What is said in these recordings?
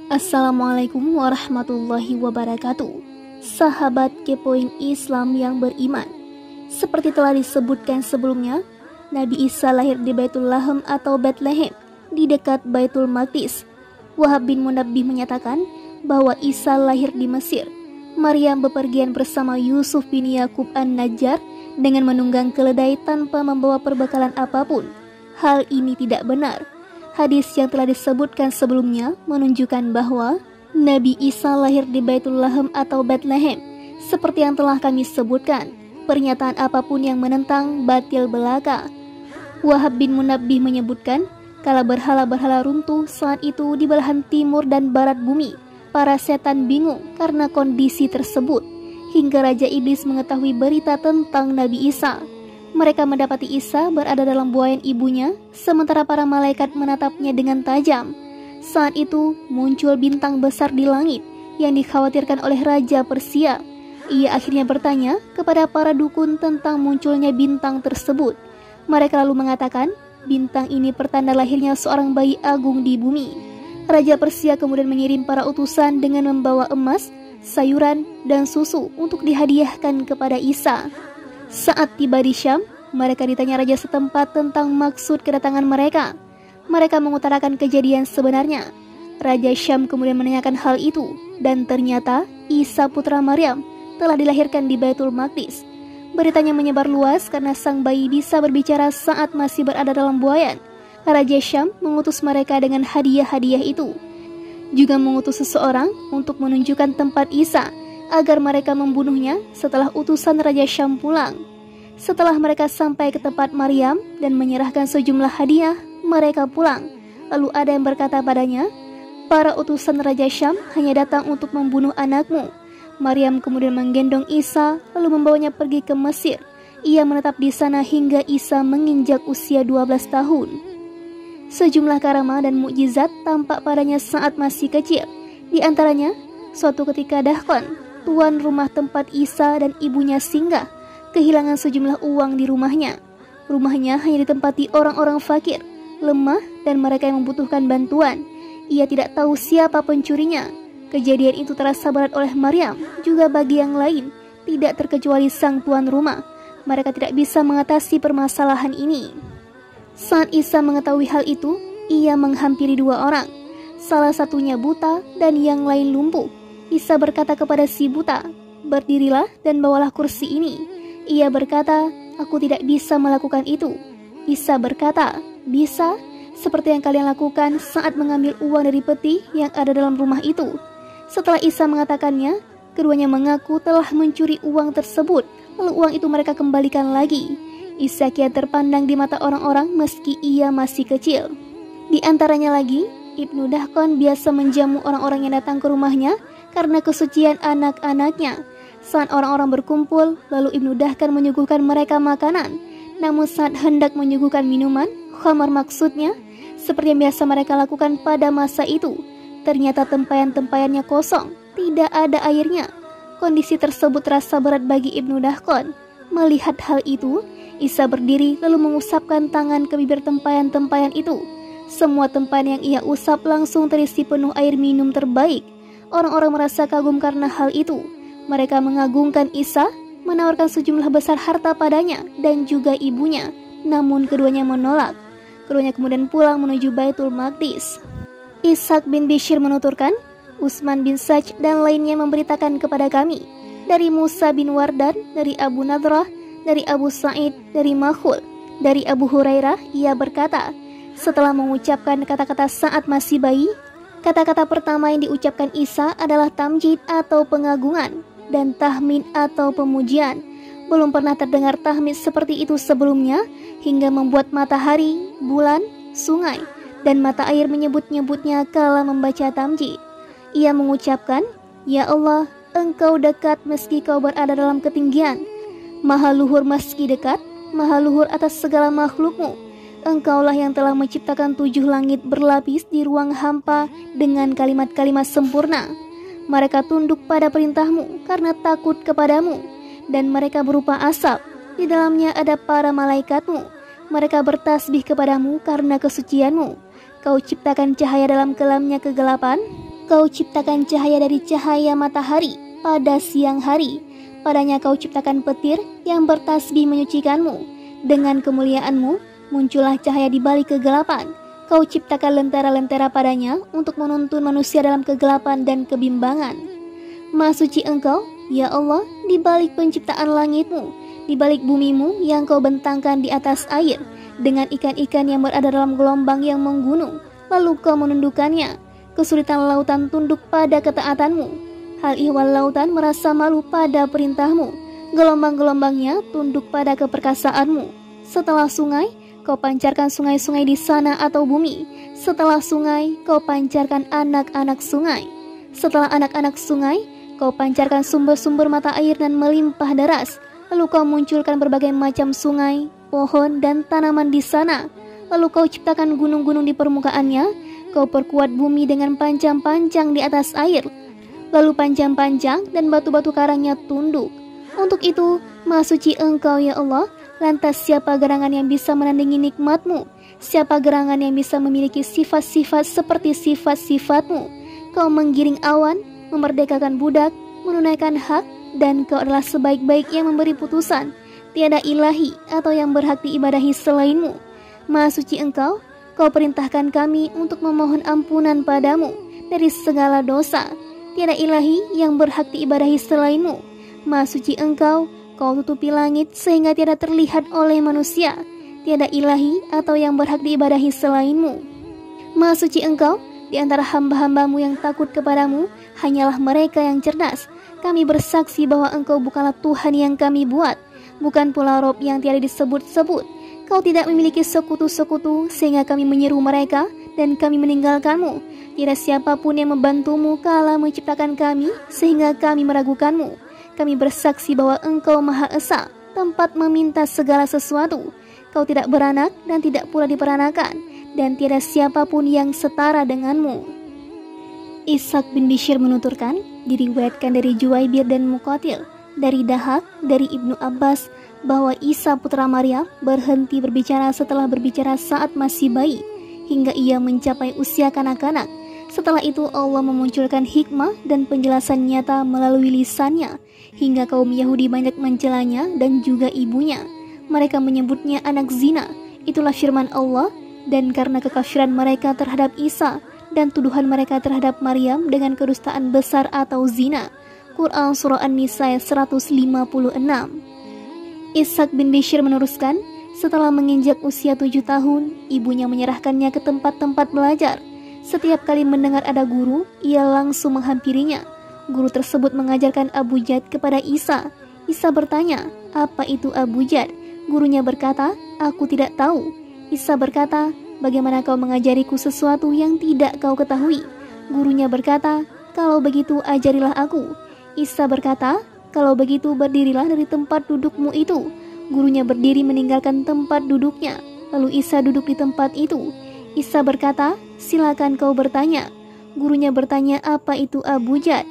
Assalamualaikum warahmatullahi wabarakatuh. Sahabat kepoin Islam yang beriman, seperti telah disebutkan sebelumnya, Nabi Isa lahir di Baitul Lahem atau Bethlehem di dekat Baitul Maqdis. Wahab bin Munabbih menyatakan bahwa Isa lahir di Mesir. Maryam bepergian bersama Yusuf bin Yakub an-Najjar dengan menunggang keledai tanpa membawa perbekalan apapun. Hal ini tidak benar. Hadis yang telah disebutkan sebelumnya menunjukkan bahwa Nabi Isa lahir di Baitul Lahem atau Bethlehem. Seperti yang telah kami sebutkan, pernyataan apapun yang menentang batil belaka. Wahab bin Munabbih menyebutkan, kala berhala-berhala runtuh saat itu di belahan timur dan barat bumi, para setan bingung karena kondisi tersebut, hingga Raja Iblis mengetahui berita tentang Nabi Isa. Mereka mendapati Isa berada dalam buayan ibunya, sementara para malaikat menatapnya dengan tajam. Saat itu muncul bintang besar di langit yang dikhawatirkan oleh Raja Persia. Ia akhirnya bertanya kepada para dukun tentang munculnya bintang tersebut. Mereka lalu mengatakan, bintang ini pertanda lahirnya seorang bayi agung di bumi. Raja Persia kemudian mengirim para utusan dengan membawa emas, sayuran, dan susu untuk dihadiahkan kepada Isa. Saat tiba di Syam, mereka ditanya raja setempat tentang maksud kedatangan mereka. Mereka mengutarakan kejadian sebenarnya. Raja Syam kemudian menanyakan hal itu, dan ternyata Isa putra Maryam telah dilahirkan di Baitul Maqdis. Beritanya menyebar luas karena sang bayi bisa berbicara saat masih berada dalam buayan. Raja Syam mengutus mereka dengan hadiah-hadiah itu. Juga mengutus seseorang untuk menunjukkan tempat Isa agar mereka membunuhnya setelah utusan Raja Syam pulang. Setelah mereka sampai ke tempat Maryam dan menyerahkan sejumlah hadiah, mereka pulang. Lalu ada yang berkata padanya, para utusan Raja Syam hanya datang untuk membunuh anakmu. Maryam kemudian menggendong Isa lalu membawanya pergi ke Mesir. Ia menetap di sana hingga Isa menginjak usia 12 tahun. Sejumlah karamah dan mukjizat tampak padanya saat masih kecil. Di antaranya, suatu ketika Dahkon, tuan rumah tempat Isa dan ibunya singgah, kehilangan sejumlah uang di rumahnya. Rumahnya hanya ditempati orang-orang fakir, lemah, dan mereka yang membutuhkan bantuan. Ia tidak tahu siapa pencurinya. Kejadian itu terasa berat oleh Maryam, juga bagi yang lain, tidak terkecuali sang tuan rumah. Mereka tidak bisa mengatasi permasalahan ini. Saat Isa mengetahui hal itu, ia menghampiri dua orang. Salah satunya buta dan yang lain lumpuh. Isa berkata kepada si buta, berdirilah dan bawalah kursi ini. Ia berkata, aku tidak bisa melakukan itu. Isa berkata, bisa, seperti yang kalian lakukan saat mengambil uang dari peti yang ada dalam rumah itu. Setelah Isa mengatakannya, keduanya mengaku telah mencuri uang tersebut, lalu uang itu mereka kembalikan lagi. Isa kian terpandang di mata orang-orang meski ia masih kecil. Di antaranya lagi, Ibnu Dahkon biasa menjamu orang-orang yang datang ke rumahnya karena kesucian anak-anaknya. Saat orang-orang berkumpul, lalu Ibnu Dahkon menyuguhkan mereka makanan. Namun saat hendak menyuguhkan minuman, khamar maksudnya, seperti yang biasa mereka lakukan pada masa itu, ternyata tempayan-tempayannya kosong, tidak ada airnya. Kondisi tersebut terasa berat bagi Ibnu Dahkon. Melihat hal itu, Isa berdiri lalu mengusapkan tangan ke bibir tempayan-tempayan itu. Semua tempayan yang ia usap langsung terisi penuh air minum terbaik. Orang-orang merasa kagum karena hal itu. Mereka mengagungkan Isa, menawarkan sejumlah besar harta padanya dan juga ibunya. Namun keduanya menolak. Keduanya kemudian pulang menuju Baitul Maqdis. Ishaq bin Bishr menuturkan, Utsman bin Saj dan lainnya memberitakan kepada kami dari Musa bin Wardan, dari Abu Nadrah, dari Abu Sa'id, dari Makhul, dari Abu Hurairah. Ia berkata, setelah mengucapkan kata-kata saat masih bayi, kata-kata pertama yang diucapkan Isa adalah tamjid atau pengagungan dan tahmid atau pemujian. Belum pernah terdengar tahmid seperti itu sebelumnya, hingga membuat matahari, bulan, sungai, dan mata air menyebut-nyebutnya kala membaca tamjid. Ia mengucapkan, ya Allah, Engkau dekat meski kau berada dalam ketinggian. Maha luhur meski dekat, maha luhur atas segala makhlukmu. Engkaulah yang telah menciptakan 7 langit berlapis di ruang hampa dengan kalimat-kalimat sempurna. Mereka tunduk pada perintahmu karena takut kepadamu, dan mereka berupa asap. Di dalamnya ada para malaikatmu. Mereka bertasbih kepadamu karena kesucianmu. Kau ciptakan cahaya dalam kelamnya kegelapan, Kau ciptakan cahaya dari cahaya matahari pada siang hari. Padanya kau ciptakan petir yang bertasbih menyucikanmu. Dengan kemuliaanmu muncullah cahaya di balik kegelapan. Kau ciptakan lentera-lentera padanya untuk menuntun manusia dalam kegelapan dan kebimbangan. Maha suci Engkau, ya Allah, di balik penciptaan langitmu, di balik bumimu yang kau bentangkan di atas air, dengan ikan-ikan yang berada dalam gelombang yang menggunung, lalu kau menundukkannya. Kesulitan lautan tunduk pada ketaatanmu. Hal ihwal lautan merasa malu pada perintahmu. Gelombang-gelombangnya tunduk pada keperkasaanmu. Setelah sungai, kau pancarkan sungai-sungai di sana atau bumi. Setelah sungai, kau pancarkan anak-anak sungai. Setelah anak-anak sungai, kau pancarkan sumber-sumber mata air dan melimpah deras. Lalu kau munculkan berbagai macam sungai, pohon, dan tanaman di sana. Lalu kau ciptakan gunung-gunung di permukaannya. Kau perkuat bumi dengan pancang-pancang di atas air. Lalu pancang-pancang dan batu-batu karangnya tunduk. Untuk itu, Maha suci Engkau, ya Allah. Lantas siapa gerangan yang bisa menandingi nikmat-Mu? Siapa gerangan yang bisa memiliki sifat-sifat seperti sifat-sifat-Mu? Kau menggiring awan, memerdekakan budak, menunaikan hak, dan Kau adalah sebaik-baik yang memberi putusan. Tiada ilahi atau yang berhak diibadahi selain-Mu. Maha suci Engkau, Kau perintahkan kami untuk memohon ampunan padamu dari segala dosa. Tiada ilahi yang berhak diibadahi selain-Mu. Maha suci Engkau, Kau tutupi langit sehingga tiada terlihat oleh manusia. Tiada ilahi atau yang berhak diibadahi selain-Mu. Maha suci Engkau, di antara hamba-hambamu yang takut kepadamu, hanyalah mereka yang cerdas. Kami bersaksi bahwa Engkau bukanlah Tuhan yang kami buat, bukan pula Rob yang tiada disebut-sebut. Kau tidak memiliki sekutu-sekutu sehingga kami menyeru mereka dan kami meninggalkanmu. Tidak siapapun yang membantumu kala menciptakan kami sehingga kami meragukanmu. Kami bersaksi bahwa Engkau Maha Esa, tempat meminta segala sesuatu. Kau tidak beranak dan tidak pula diperanakan, dan tiada siapapun yang setara denganmu. Ishaq bin Bishr menuturkan, diriwayatkan dari Juwaibir dan Muqatil, dari Dahak, dari Ibnu Abbas, bahwa Isa putra Maryam berhenti berbicara setelah berbicara saat masih bayi, hingga ia mencapai usia kanak-kanak. Setelah itu Allah memunculkan hikmah dan penjelasan nyata melalui lisannya, hingga kaum Yahudi banyak mencelanya dan juga ibunya. Mereka menyebutnya anak zina. Itulah firman Allah, dan karena kekafiran mereka terhadap Isa dan tuduhan mereka terhadap Maryam dengan kedustaan besar atau zina. Quran Surah An-Nisa 156. Ishaq bin Bishr meneruskan, setelah menginjak usia 7 tahun, ibunya menyerahkannya ke tempat-tempat belajar. Setiap kali mendengar ada guru, ia langsung menghampirinya. Guru tersebut mengajarkan abujad kepada Isa. Isa bertanya, apa itu abujad? Gurunya berkata, aku tidak tahu. Isa berkata, bagaimana kau mengajariku sesuatu yang tidak kau ketahui? Gurunya berkata, kalau begitu ajarilah aku. Isa berkata, kalau begitu berdirilah dari tempat dudukmu itu. Gurunya berdiri meninggalkan tempat duduknya. Lalu Isa duduk di tempat itu. Isa berkata, silakan kau bertanya. Gurunya bertanya, apa itu abujad?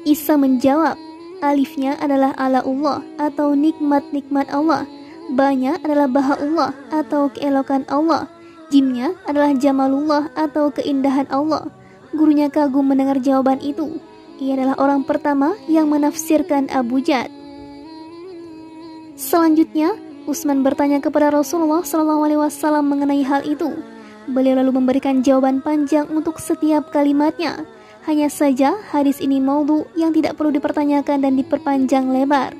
Isa menjawab, alifnya adalah ala Allah atau nikmat-nikmat Allah. Ba-nya adalah baha Allah atau keelokan Allah. Jimnya adalah jamalullah atau keindahan Allah. Gurunya kagum mendengar jawaban itu. Ia adalah orang pertama yang menafsirkan abujad. Selanjutnya, Utsman bertanya kepada Rasulullah SAW mengenai hal itu. Beliau lalu memberikan jawaban panjang untuk setiap kalimatnya. Hanya saja hadis ini maudhu yang tidak perlu dipertanyakan dan diperpanjang lebar.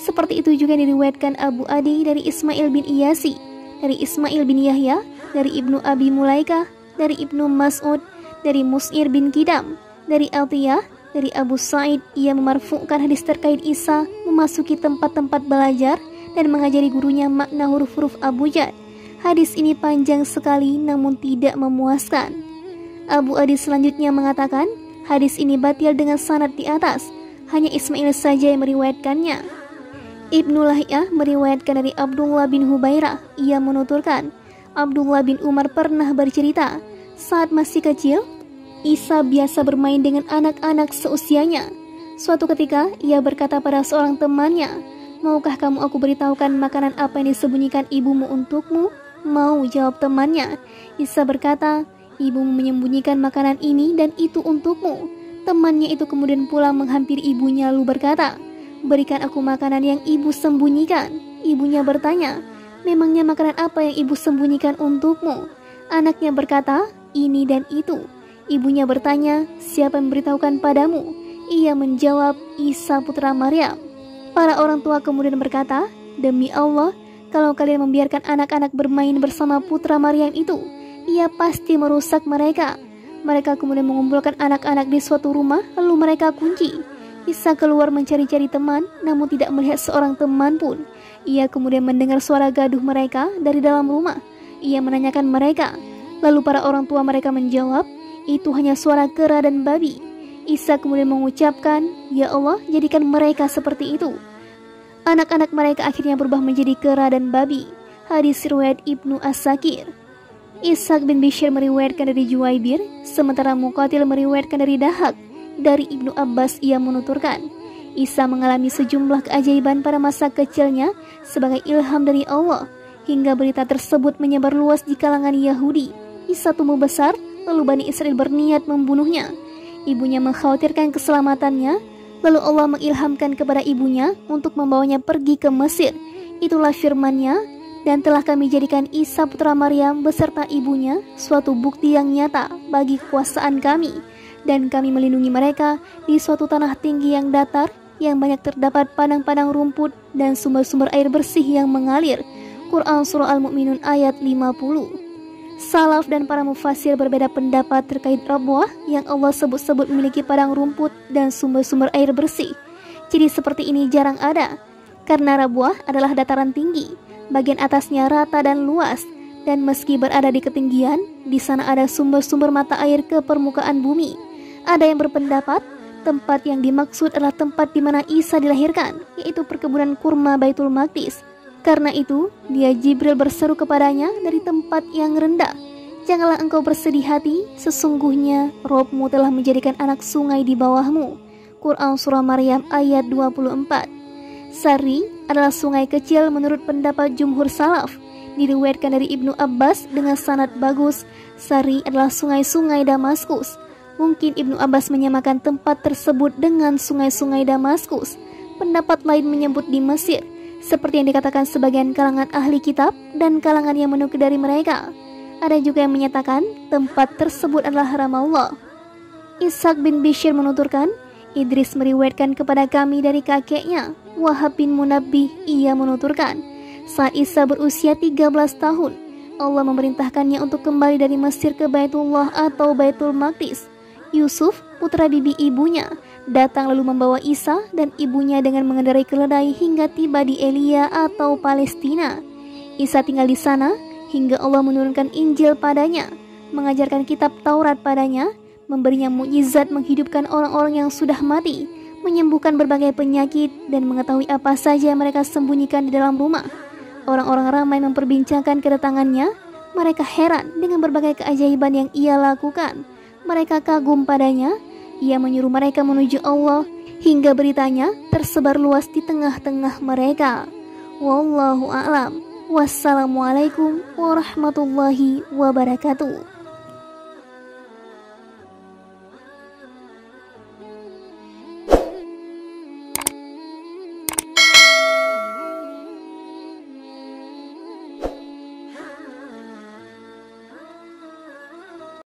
Seperti itu juga diriwayatkan Abu Adi dari Ismail bin Iyasi, dari Ismail bin Yahya, dari Ibnu Abi Mulaikah, dari Ibnu Mas'ud, dari Mus'ir bin Kidam, dari Atiyah, dari Abu Sa'id. Ia memarfu'kan hadis terkait Isa memasuki tempat-tempat belajar dan mengajari gurunya makna huruf-huruf abujad. Hadis ini panjang sekali namun tidak memuaskan. Abu Adi selanjutnya mengatakan, hadis ini batil dengan sanad di atas. Hanya Ismail saja yang meriwayatkannya. Ibnu Lahiyah meriwayatkan dari Abdullah bin Hubairah. Ia menuturkan, Abdullah bin Umar pernah bercerita, saat masih kecil, Isa biasa bermain dengan anak-anak seusianya. Suatu ketika, ia berkata pada seorang temannya, maukah kamu aku beritahukan makanan apa yang disembunyikan ibumu untukmu? Mau, jawab temannya. Isa berkata, Ibumu menyembunyikan makanan ini dan itu untukmu. Temannya itu kemudian pulang menghampiri ibunya lalu berkata, berikan aku makanan yang ibu sembunyikan. Ibunya bertanya, memangnya makanan apa yang ibu sembunyikan untukmu? Anaknya berkata, ini dan itu. Ibunya bertanya, siapa yang memberitahukan padamu? Ia menjawab, Isa putra Maryam. Para orang tua kemudian berkata, demi Allah, kalau kalian membiarkan anak-anak bermain bersama putra Maryam itu, ia pasti merusak mereka. Mereka kemudian mengumpulkan anak-anak di suatu rumah, lalu mereka kunci. Isa keluar mencari-cari teman, namun tidak melihat seorang teman pun. Ia kemudian mendengar suara gaduh mereka dari dalam rumah. Ia menanyakan mereka, lalu para orang tua mereka menjawab, itu hanya suara kera dan babi. Isa kemudian mengucapkan, ya Allah, jadikan mereka seperti itu. Anak-anak mereka akhirnya berubah menjadi kera dan babi. Hadis riwayat Ibnu As-Sakir. Ishaq bin Bishr meriwayatkan dari Juwaibir, sementara Muqatil meriwayatkan dari Dahak. Dari Ibnu Abbas ia menuturkan, Isa mengalami sejumlah keajaiban pada masa kecilnya sebagai ilham dari Allah, hingga berita tersebut menyebar luas di kalangan Yahudi. Isa tumbuh besar, lalu Bani Israel berniat membunuhnya. Ibunya mengkhawatirkan keselamatannya, lalu Allah mengilhamkan kepada ibunya untuk membawanya pergi ke Mesir. Itulah firman-Nya, dan telah kami jadikan Isa putra Maryam beserta ibunya suatu bukti yang nyata bagi kekuasaan kami, dan kami melindungi mereka di suatu tanah tinggi yang datar, yang banyak terdapat padang-padang rumput dan sumber-sumber air bersih yang mengalir. Quran Surah Al-Mu'minun ayat 50. Salaf dan para mufasir berbeda pendapat terkait Rabwah yang Allah sebut-sebut memiliki padang rumput dan sumber-sumber air bersih. Jadi seperti ini jarang ada, karena Rabwah adalah dataran tinggi, bagian atasnya rata dan luas, dan meski berada di ketinggian, di sana ada sumber-sumber mata air ke permukaan bumi. Ada yang berpendapat tempat yang dimaksud adalah tempat di mana Isa dilahirkan, yaitu perkebunan kurma Baitul Maqdis. Karena itu, dia Jibril berseru kepadanya dari tempat yang rendah, janganlah engkau bersedih hati, sesungguhnya Robmu telah menjadikan anak sungai di bawahmu. Quran Surah Maryam ayat 24. Sari adalah sungai kecil menurut pendapat jumhur salaf. Diriwayatkan dari Ibnu Abbas dengan sanad bagus, Sari adalah sungai-sungai Damaskus. Mungkin Ibnu Abbas menyamakan tempat tersebut dengan sungai-sungai Damaskus. Pendapat lain menyebut di Mesir, seperti yang dikatakan sebagian kalangan ahli kitab dan kalangan yang menukil dari mereka. Ada juga yang menyatakan tempat tersebut adalah haram Allah. Ishaq bin Bishr menuturkan, Idris meriwayatkan kepada kami dari kakeknya, Wahab bin Munabbih, ia menuturkan, saat Isa berusia 13 tahun, Allah memerintahkannya untuk kembali dari Mesir ke Baitullah atau Baitul Maqdis. Yusuf, putra bibi ibunya, datang lalu membawa Isa dan ibunya dengan mengendarai keledai hingga tiba di Elia atau Palestina. Isa tinggal di sana hingga Allah menurunkan Injil padanya, mengajarkan kitab Taurat padanya, memberinya mukjizat menghidupkan orang-orang yang sudah mati, menyembuhkan berbagai penyakit, dan mengetahui apa saja yang mereka sembunyikan di dalam rumah. Orang-orang ramai memperbincangkan kedatangannya. Mereka heran dengan berbagai keajaiban yang ia lakukan. Mereka kagum padanya. Ia menyuruh mereka menuju Allah, hingga beritanya tersebar luas di tengah-tengah mereka. Wallahu a'lam. Wassalamualaikum warahmatullahi wabarakatuh.